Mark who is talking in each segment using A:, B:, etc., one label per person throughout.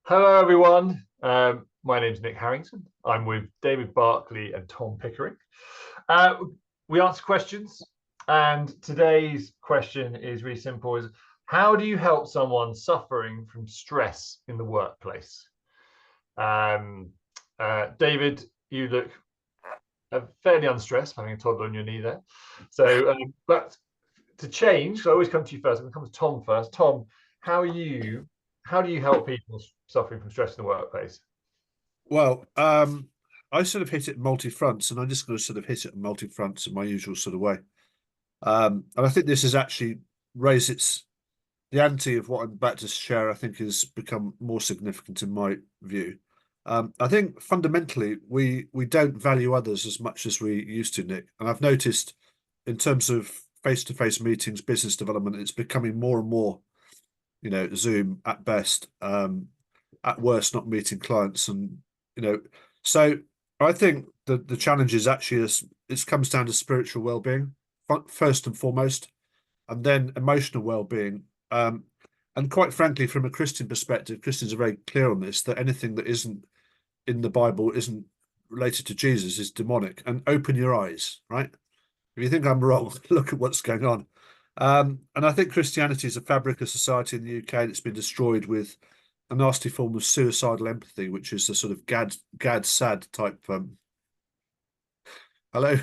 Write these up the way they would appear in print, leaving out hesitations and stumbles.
A: Hello, everyone. My name's Nick Harrington. I'm with David Barkley and Tom Pickering. Uh, we answer questions, and today's question is really simple: is how do you help someone suffering from stress in the workplace? Um, David, you look fairly unstressed, having a toddler on your knee there. But to change, so I always come to you first. I'm going to come to Tom first. Tom, how are you? How do you help people suffering from stress in the workplace?
B: Well, I sort of hit it multi fronts, and I'm just going to sort of hit it on multi fronts in my usual sort of way. And I think this has actually raised the ante of what I'm about to share. I think has become more significant in my view. I think fundamentally we don't value others as much as we used to, Nick. And I've noticed in terms of face-to-face meetings, business development, it's becoming more and more, Zoom at best, at worst, not meeting clients, and you know, so I think the challenge is actually it comes down to spiritual well-being first and foremost, and then emotional well-being. And quite frankly, from a Christian perspective, Christians are very clear on this that anything that isn't in the Bible isn't related to Jesus is demonic. And open your eyes, right? If you think I'm wrong, look at what's going on. And I think Christianity is a fabric of society in the UK, and it's been destroyed with a nasty form of suicidal empathy, which is the sort of Gad Sad type. Hello,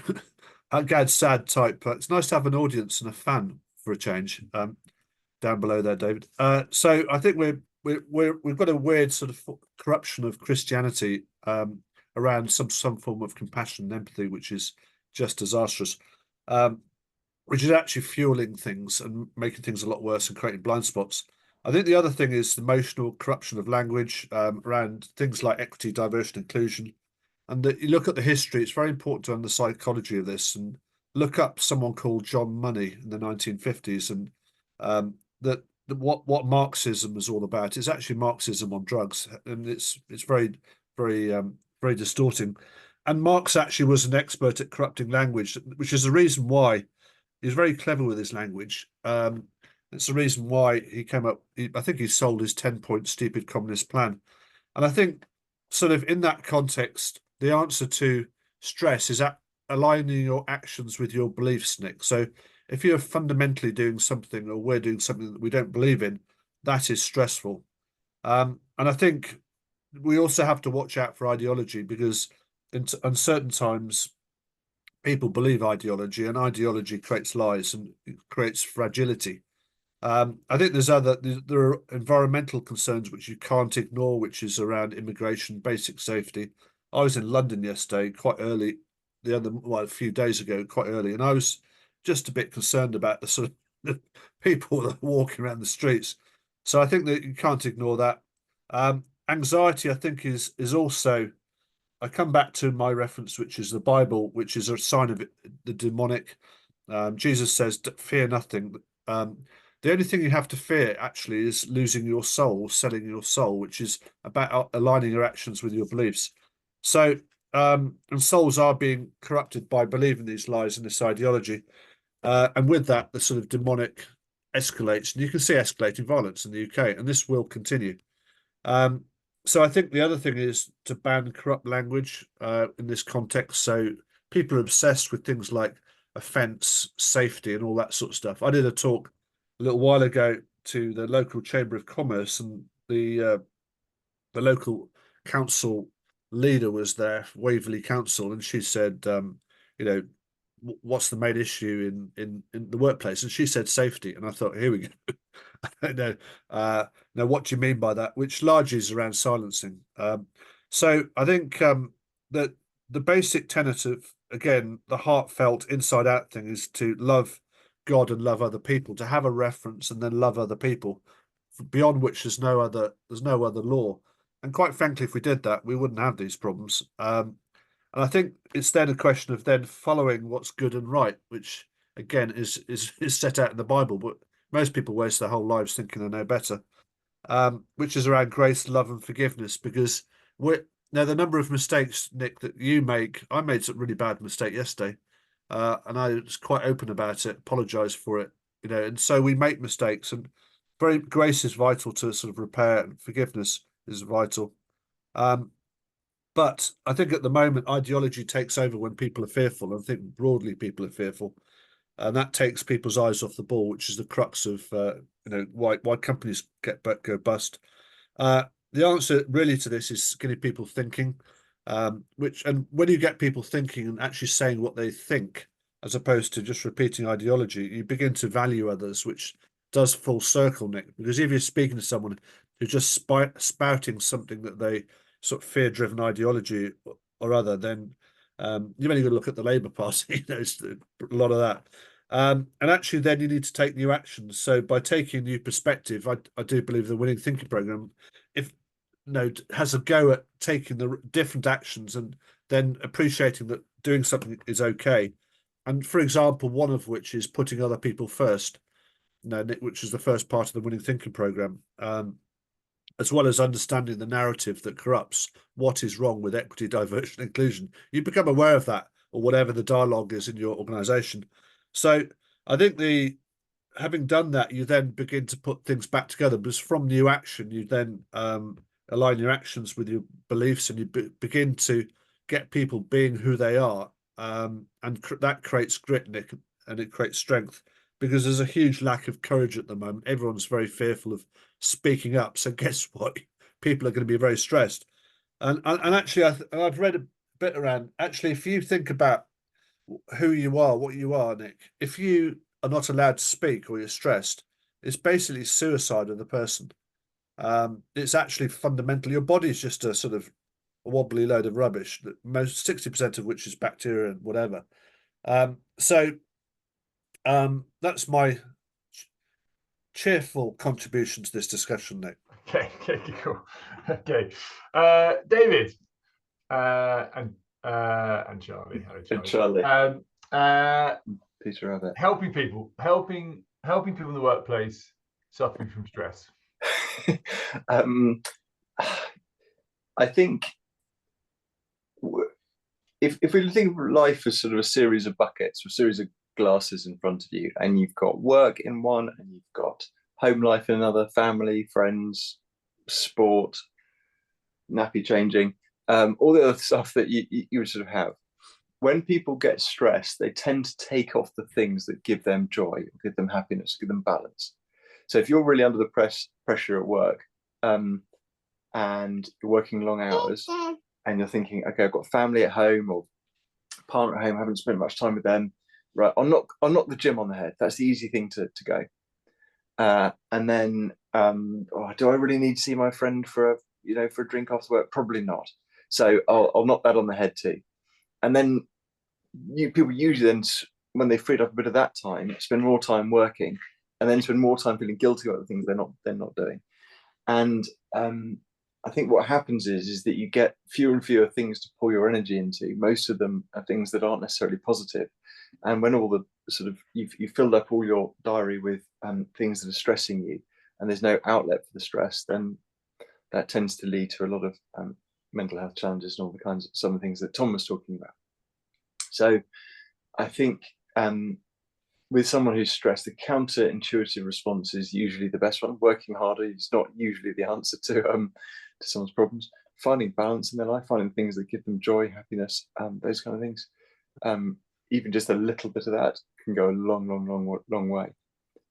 B: Gad Sad type. It's nice to have an audience and a fan for a change. Down below there, David. So I think we've got a weird sort of corruption of Christianity around some form of compassion and empathy, which is just disastrous. Um, which is actually fueling things and making things a lot worse and creating blind spots. I think the other thing is the emotional corruption of language around things like equity, diversity, inclusion. And that you look at the history, it's very important to understand the psychology of this and look up someone called John Money in the 1950s and what Marxism is all about. It's actually Marxism on drugs, and it's very distorting. And Marx actually was an expert at corrupting language, which is the reason why he's very clever with his language. It's the reason why he came up. I think he sold his 10-point stupid communist plan. And I think, sort of in that context, the answer to stress is aligning your actions with your beliefs, Nick. So if you're fundamentally doing something or we're doing something that we don't believe in, that is stressful. And I think we also have to watch out for ideology because in uncertain times, people believe ideology, and ideology creates lies and it creates fragility. I think there are environmental concerns which you can't ignore, which is around immigration, basic safety. I was in London yesterday, quite early, a few days ago, quite early, and I was just a bit concerned about the sort of the people that are walking around the streets. So I think that you can't ignore that. Anxiety, I think, is also. I come back to my reference, which is the Bible, which is a sign of the demonic. Jesus says, "Fear nothing." The only thing you have to fear actually is losing your soul, selling your soul, which is about aligning your actions with your beliefs. So, and souls are being corrupted by believing these lies and this ideology. And with that, the sort of demonic escalates, and you can see escalating violence in the UK, and this will continue. Um, so I think the other thing is to ban corrupt language in this context. So people are obsessed with things like offence, safety, and all that sort of stuff. I did a talk a little while ago to the local Chamber of Commerce, and the local council leader was there, Waverley Council, and she said, you know, what's the main issue in the workplace? And she said safety, and I thought, here we go. No, now what do you mean by that? Which largely is around silencing. So I think that the basic tenet of, again, the heartfelt inside out thing is to love God and love other people, to have a reference and then love other people, beyond which there's no other law. And quite frankly, if we did that, we wouldn't have these problems. And I think it's then a question of then following what's good and right, which again is set out in the Bible, but most people waste their whole lives thinking they know better, which is around grace, love, and forgiveness. Because we're now the number of mistakes, Nick, that you make. I made some really bad mistake yesterday, and I was quite open about it, apologise for it, and so we make mistakes, and very grace is vital to sort of repair and forgiveness. is vital. But I think at the moment ideology takes over when people are fearful. I think broadly people are fearful, and that takes people's eyes off the ball, which is the crux of why companies go bust. The answer really to this is getting people thinking, and when you get people thinking and actually saying what they think, as opposed to just repeating ideology, you begin to value others, which does full circle, Nick. Because if you're speaking to someone who's just spouting something that they sort of fear-driven ideology or other, then you've only got to look at the Labour Party. It's a lot of that. And actually, then you need to take new actions. So by taking a new perspective, I do believe the Winning Thinking Programme, if has a go at taking the different actions and then appreciating that doing something is okay. And for example, one of which is putting other people first, which is the first part of the Winning Thinking Programme, as well as understanding the narrative that corrupts what is wrong with equity, diversity, and inclusion. You become aware of that, or whatever the dialogue is in your organisation. So I think having done that, you then begin to put things back together, because from new action, you then align your actions with your beliefs, and you begin to get people being who they are, and that creates grit, Nick, and it creates strength, because there's a huge lack of courage at the moment. Everyone's very fearful of speaking up. So guess what? People are going to be very stressed. And actually, I've read a bit around. Actually, if you think about who you are, what you are, Nick, if you are not allowed to speak or you're stressed, it's basically suicide of the person. It's actually fundamental. Your body is just a sort of a wobbly load of rubbish, that most 60% of which is bacteria and whatever. That's my cheerful contribution to this discussion, Nick.
A: Okay, cool. Okay, David and Charlie. Hello, Charlie.
C: Peter Rabbit.
A: Helping people in the workplace suffering from stress.
C: I think if we think of life as sort of a series of buckets, or a series of glasses in front of you, and you've got work in one, and you've got home life in another, family, friends, sport, nappy changing, all the other stuff that you would sort of have. When people get stressed, they tend to take off the things that give them joy, give them happiness, give them balance. So if you're really under the pressure at work, and you're working long hours, and you're thinking, okay, I've got family at home or partner at home, haven't spent much time with them, right? I'll knock the gym on the head. That's the easy thing to go. And then, do I really need to see my friend for a drink after work? Probably not. So I'll knock that on the head too. And then people usually then, when they freed up a bit of that time, spend more time working, and then spend more time feeling guilty about the things they're not doing. And I think what happens is that you get fewer and fewer things to pour your energy into. Most of them are things that aren't necessarily positive. And when all the sort of you've filled up all your diary with things that are stressing you, and there's no outlet for the stress, then that tends to lead to a lot of mental health challenges and all the kinds of some of the things that Tom was talking about. So I think with someone who's stressed, the counterintuitive response is usually the best one. Working harder is not usually the answer to someone's problems. Finding balance in their life, finding things that give them joy, happiness, those kind of things. Even just a little bit of that can go a long way.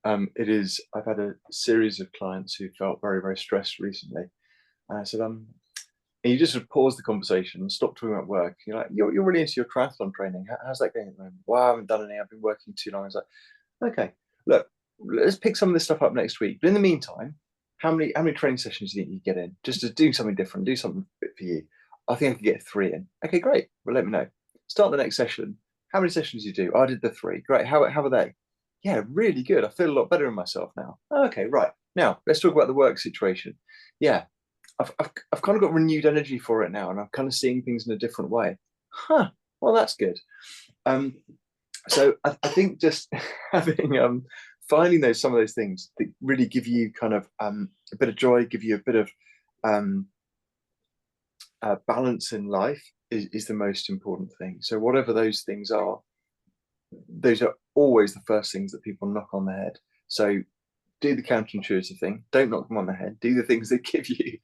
C: I've had a series of clients who felt very, very stressed recently. And I said, and you just sort of pause the conversation and stop talking about work. You're like, you're really into your triathlon training. How's that going at the moment? Well, I haven't done any. I've been working too long. I was like, okay, look, let's pick some of this stuff up next week. But in the meantime, how many training sessions do you think you get in? Just to do something different, do something for you. I think I could get 3 in. Okay, great. Well, let me know. Start the next session. How many sessions do you do? I did the 3. Great. How are they? Yeah, really good. I feel a lot better in myself now. Okay, right. Now let's talk about the work situation. Yeah, I've kind of got renewed energy for it now, and I'm kind of seeing things in a different way. Well, that's good. So I think just having finding some of those things that really give you kind of a bit of joy, give you a bit of balance in life is the most important thing. So whatever those things are, those are always the first things that people knock on the head. So do the counterintuitive thing. Don't knock them on the head. Do the things that give you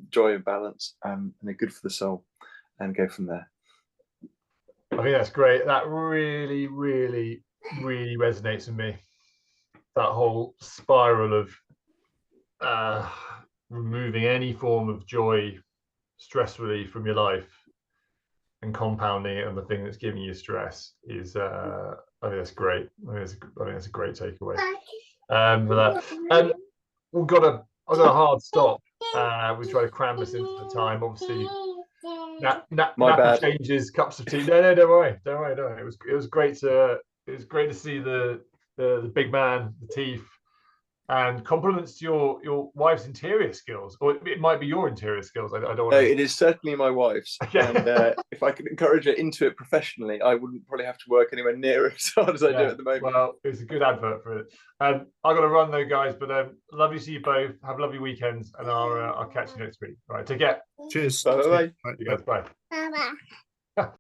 C: joy and balance, and they're good for the soul, and go from there.
A: I think that's great. That really, really, really resonates with me. That whole spiral of removing any form of joy, stress relief from your life, and compounding it on the thing that's giving you stress is. I think that's great. I think that's a great takeaway. For that, I've got a hard stop. We try to cram this into the time. Obviously, nappy changes, cups of tea. No, don't worry. It was great to see the big man, the teeth, and compliments to your wife's interior skills, or it might be your interior skills. I don't want to...
C: It is certainly my wife's.
A: Okay.
C: And if I could encourage her into it professionally, I wouldn't probably have to work anywhere near as hard as I do at the moment.
A: Well, it's a good advert for it. I've got to run though, guys, but lovely to see you both. Have lovely weekends, and I'll catch you next week. All right, take care.
B: Cheers.
C: Bye.
A: You guys, bye.
D: Bye-bye.